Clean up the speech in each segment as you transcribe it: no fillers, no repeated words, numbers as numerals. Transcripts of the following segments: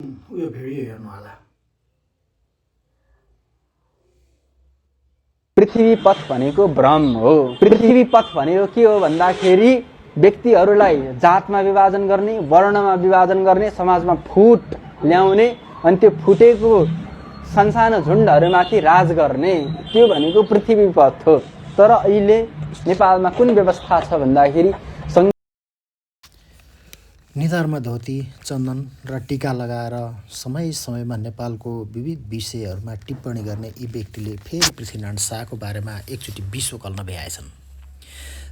उयो भिडियो हेर्नु होला। पृथ्वी पथ भनेको भ्रम हो। पृथ्वी पथ भनेको के हो भन्दाखेरि व्यक्तिहरूलाई जातमा विभाजन गर्ने, वर्णमा विभाजन गर्ने, समाजमा फुट ल्याउने अनि त्यो फुटेको संसानो झुन्डहरूमाथि राज गर्ने, त्यो भनेको पृथ्वी पथ हो। तर अहिले नेपालमा कुन व्यवस्था छ भन्दाखेरि निधारमा धोती, चन्दन र टीका लगाएर समय समयमा नेपालको विविध विषयहरूमा टिप्पणी गर्ने यी व्यक्तिले फेरि पृथ्वीनारायण शाहको बारेमा एकचोटि विश्व कल्न भ्याएछन्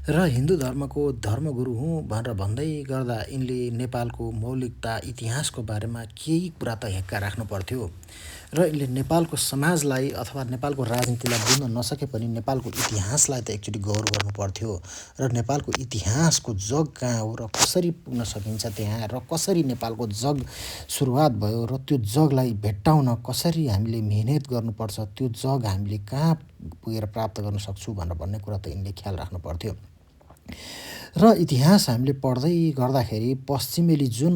र हिन्दू धर्मको धर्मगुरु हुँ भनेर भन्दै गर्दा यिनले नेपालको मौलिकता इतिहासको बारेमा केही कुरा त हेक्का राख्नु पर्थ्यो र यिनले नेपालको समाजलाई अथवा नेपालको राजनीतिलाई बुझ्न नसके पनि नेपालको इतिहासलाई त एकचोटि गौर गर्नु पर्थ्यो र नेपालको इतिहासको जग कहाँ हो र कसरी पुग्न सकिन्छ त्यहाँ र कसरी नेपालको जग सुरुवात भयो र त्यो जगलाई भेट्टाउन कसरी हामीले मेहनत गर्नुपर्छ, त्यो जग हामीले कहाँ पुगेर प्राप्त गर्न सक्छौँ भनेर भन्ने कुरा त यिनले ख्याल राख्नु पर्थ्यो। र इतिहास हामीले पढ्दै गर्दाखेरि पश्चिमेली जुन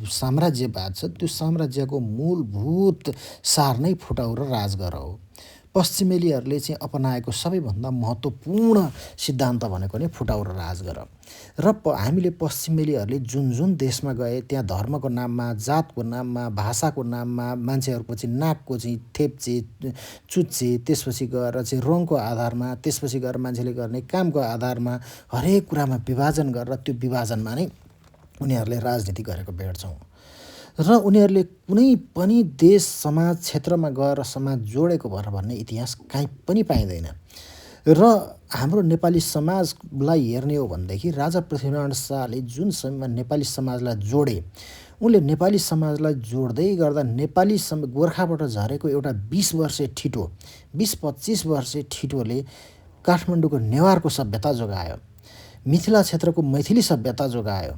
साम्राज्यवाद छ त्यो साम्राज्यको मूलभूत सार नै फुटाउ र राजगर हो। पश्चिमेलीहरूले चाहिँ अपनाएको सबैभन्दा महत्त्वपूर्ण सिद्धान्त भनेको नै फुटाउ र राजगर र हामीले पश्चिमेलीहरूले जुन जुन देशमा गए त्यहाँ धर्मको नाममा, जातको नाममा, भाषाको नाममा मान्छेहरूको चाहिँ नाकको चाहिँ थेप्चे, चुच्चे, त्यसपछि गएर चाहिँ रङको आधारमा, त्यसपछि गएर मान्छेले गर्ने कामको आधारमा हरेक कुरामा विभाजन गरेर त्यो विभाजनमा नै उनीहरूले राजनीति गरेको भेट्छौँ र उनीहरूले कुनै पनि देश, समाज, क्षेत्रमा गएर समाज जोडेको भनेर भन्ने इतिहास कहीँ पनि पाइँदैन। र हाम्रो नेपाली समाजलाई हेर्ने हो भनेदेखि राजा पृथ्वीनारायण शाहले जुन समयमा नेपाली समाजलाई जोडे, उनले नेपाली समाजलाई जोड्दै गर्दा नेपाली गोर्खाबाट झरेको एउटा 20 वर्षे ठिटो, 20-25 वर्षे ठिटोले काठमाडौँको नेवारको सभ्यता जोगायो, मिथिला क्षेत्रको मैथिली सभ्यता जोगायो,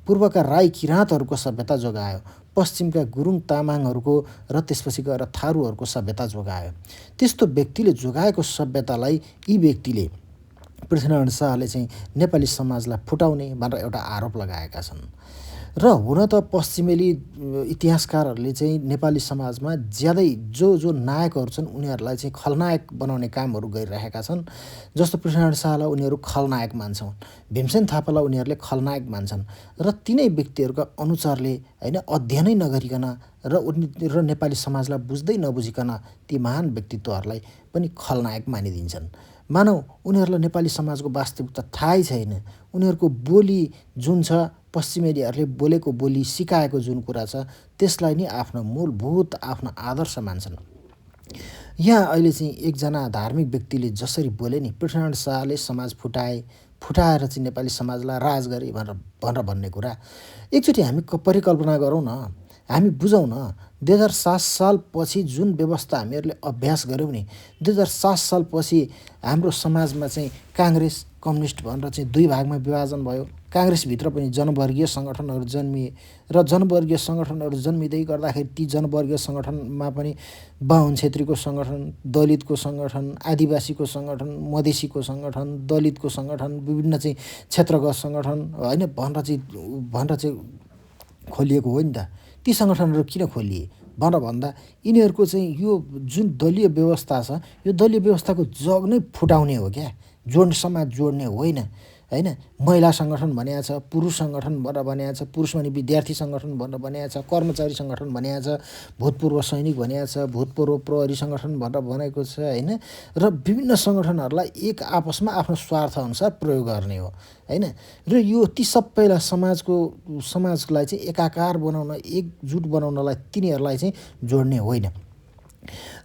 पूर्वका राई किराँतहरूको सभ्यता जोगायो, पश्चिमका गुरुङ तामाङहरूको र त्यसपछि गएर थारूहरूको सभ्यता जोगायो। त्यस्तो व्यक्तिले जोगाएको सभ्यतालाई यी व्यक्तिले पृथ्वीनारायण शाहले चाहिँ नेपाली समाजलाई फुटाउने भनेर एउटा आरोप लगाएका छन्। र हुन त पश्चिमेली इतिहासकारहरूले चाहिँ नेपाली समाजमा ज्यादै जो नायकहरू छन् उनीहरूलाई चाहिँ खलनायक बनाउने कामहरू गरिरहेका छन्। जस्तो पृथ्वीनारायण शाहलाई उनीहरू खलनायक मान्छन्, भीमसेन थापालाई उनीहरूले खलनायक मान्छन् र तिनै व्यक्तिहरूका अनुसारले होइन अध्ययनै नगरिकन र नेपाली समाजलाई बुझ्दै नबुझिकन ती महान व्यक्तित्वहरूलाई पनि खलनायक मानिदिन्छन्। मानौ उनीहरूलाई नेपाली समाजको वास्तविकता थाहै छैन। उनीहरूको बोली जुन छ, पश्चिमेलीहरूले बोलेको बोली, सिकाएको जुन कुरा छ त्यसलाई नै आफ्नो मूलभूत आफ्नो आदर्श मान्छन्। यहाँ अहिले चाहिँ एकजना धार्मिक व्यक्तिले जसरी बोले नि, पृथ्वीनारायण शाहले समाज फुटाएर चाहिँ नेपाली समाजलाई राज गरे भनेर भन्ने कुरा एकचोटि हामी परिकल्पना गरौँ न, हामी बुझौँ न। 2007 सालपछि जुन व्यवस्था हामीहरूले अभ्यास गऱ्यौँ नि, 2007 सालपछि हाम्रो समाजमा चाहिँ काङ्ग्रेस, कम्युनिस्ट भनेर चाहिँ दुई भागमा विभाजन भयो। काङ्ग्रेसभित्र पनि जनवर्गीय सङ्गठनहरू जन्मिए र जनवर्गीय सङ्गठनहरू जन्मिँदै गर्दाखेरि ती जनवर्गीय सङ्गठनमा पनि बाहुन छेत्रीको सङ्गठन, दलितको सङ्गठन, आदिवासीको सङ्गठन, मधेसीको सङ्गठन, दलितको सङ्गठन, विभिन्न चाहिँ क्षेत्रगत सङ्गठन होइन भनेर चाहिँ खोलिएको हो नि त। ती सङ्गठनहरू किन खोलिए भनेर भन्दा यिनीहरूको चाहिँ यो जुन दलीय व्यवस्था छ यो दलीय व्यवस्थाको जग नै फुटाउने हो क्या, समाज जोड्ने होइन। होइन महिला सङ्गठन भनिएको छ, पुरुष सङ्गठन भनेर भनिएको छ, पुरुष भने विद्यार्थी सङ्गठन भनेर भनिएको छ, कर्मचारी सङ्गठन भनिएको छ, भूतपूर्व सैनिक भनिएको छ, भूतपूर्व प्रहरी सङ्गठन भनेर भनेको छ होइन। र विभिन्न सङ्गठनहरूलाई एक आपसमा आफ्नो स्वार्थअनुसार प्रयोग गर्ने हो होइन। र यो ती सबैलाई समाजलाई चाहिँ एकाकार बनाउन, एकजुट बनाउनलाई तिनीहरूलाई चाहिँ जोड्ने होइन।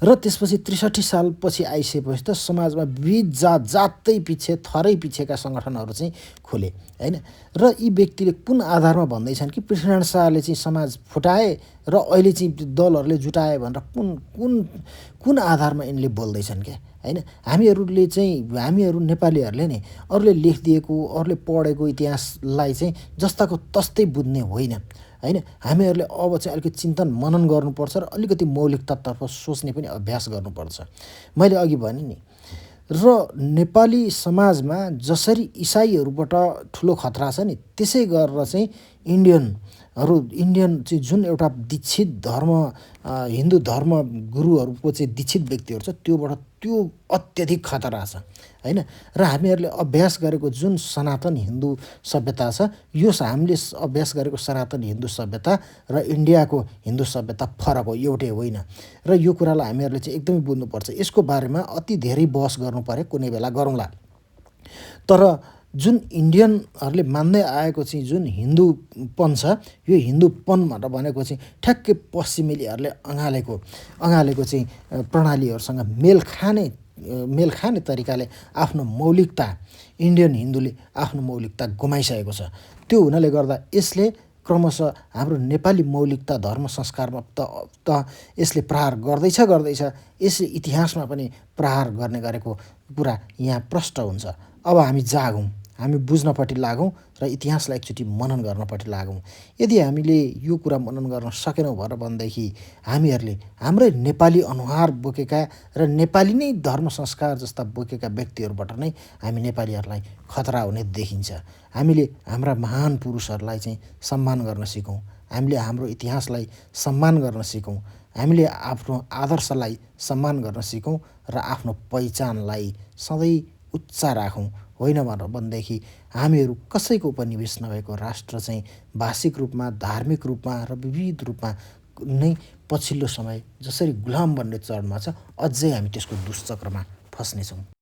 र त्यसपछि 63 सालपछि आइसकेपछि त समाजमा विविध जातै पछि, थरै पछिका सङ्गठनहरू चाहिँ खोले होइन। र यी व्यक्तिले कुन आधारमा भन्दैछन् कि पृथ्वीनारायण शाहले चाहिँ समाज फुटाए र अहिले चाहिँ दलहरूले जुटाए भनेर कुन आधारमा यिनले बोल्दैछन् क्या होइन। हामीहरू नेपालीहरूले नि अरूले लेखिदिएको, अरूले पढेको इतिहासलाई चाहिँ जस्ताको तस्तै बुझ्ने होइन होइन। हामीहरूले अब चाहिँ अलिकति चिन्तन मनन गर्नुपर्छ र अलिकति मौलिकतातर्फ सोच्ने पनि अभ्यास गर्नुपर्छ। मैले अघि भने नि र नेपाली समाजमा जसरी इसाईहरूबाट ठुलो खतरा छ नि त्यसै गरेर चाहिँ इन्डियन इन्डियन चाहिँ जुन एउटा दीक्षित धर्म हिन्दू धर्म गुरुहरूको चाहिँ दीक्षित व्यक्तिहरू छ त्यो अत्यधिक खतरा छ हैन। र हामीहरूले अभ्यास गरेको जुन सनातन हिन्दू सभ्यता छ यो हामीले अभ्यास गरेको सनातन हिन्दू सभ्यता र इन्डियाको हिन्दू सभ्यता फरक हो, एउटै होइन। र यो कुरालाई हामीहरूले चाहिँ एकदमै बुझ्नुपर्छ। यसको बारेमा अति धेरै बहस गर्नु पर्यो, कुनै बेला गरौँला। तर जुन इन्डियनहरूले मान्दै आएको चाहिँ जुन हिन्दूपन छ यो हिन्दूपन भनेर भनेको चाहिँ ठ्याक्कै पश्चिमेलीहरूले अँगालेको चाहिँ प्रणालीहरूसँग मेल खाने तरिकाले आफ्नो मौलिकता इन्डियन हिन्दूले आफ्नो मौलिकता गुमाइसकेको छ। त्यो हुनाले गर्दा यसले क्रमशः हाम्रो नेपाली मौलिकता धर्म संस्कारमा त यसले प्रहार गर्दैछ। यसले इतिहासमा पनि प्रहार गर्ने गरेको कुरा यहाँ प्रष्ट हुन्छ। अब हामी जागौँ, हामी बुझ्नपट्टि लागौँ र इतिहासलाई एकचोटि मनन गर्नपट्टि लागौँ। यदि हामीले यो कुरा मनन गर्न सकेनौँ भनेदेखि हामीहरूले हाम्रै नेपाली अनुहार बोकेका र नेपाली नै धर्म संस्कार जस्ता बोकेका व्यक्तिहरूबाट नै हामी नेपालीहरूलाई खतरा हुने देखिन्छ। हामीले हाम्रा महान पुरुषहरूलाई चाहिँ सम्मान गर्न सिकौँ, हामीले हाम्रो इतिहासलाई सम्मान गर्न सिकौँ, हामीले आफ्नो आदर्शलाई सम्मान गर्न सिकौँ र आफ्नो पहिचानलाई सधैँ उच्च राखौँ। होइन भनेदेखि हामीहरू कसैको उपनिवेश नभएको राष्ट्र चाहिँ भाषिक रूपमा, धार्मिक रूपमा र विविध रूपमा नै पछिल्लो समय जसरी गुलाम बन्ने चरणमा छ, अझै हामी त्यसको दुष्चक्रमा फस्नेछौँ।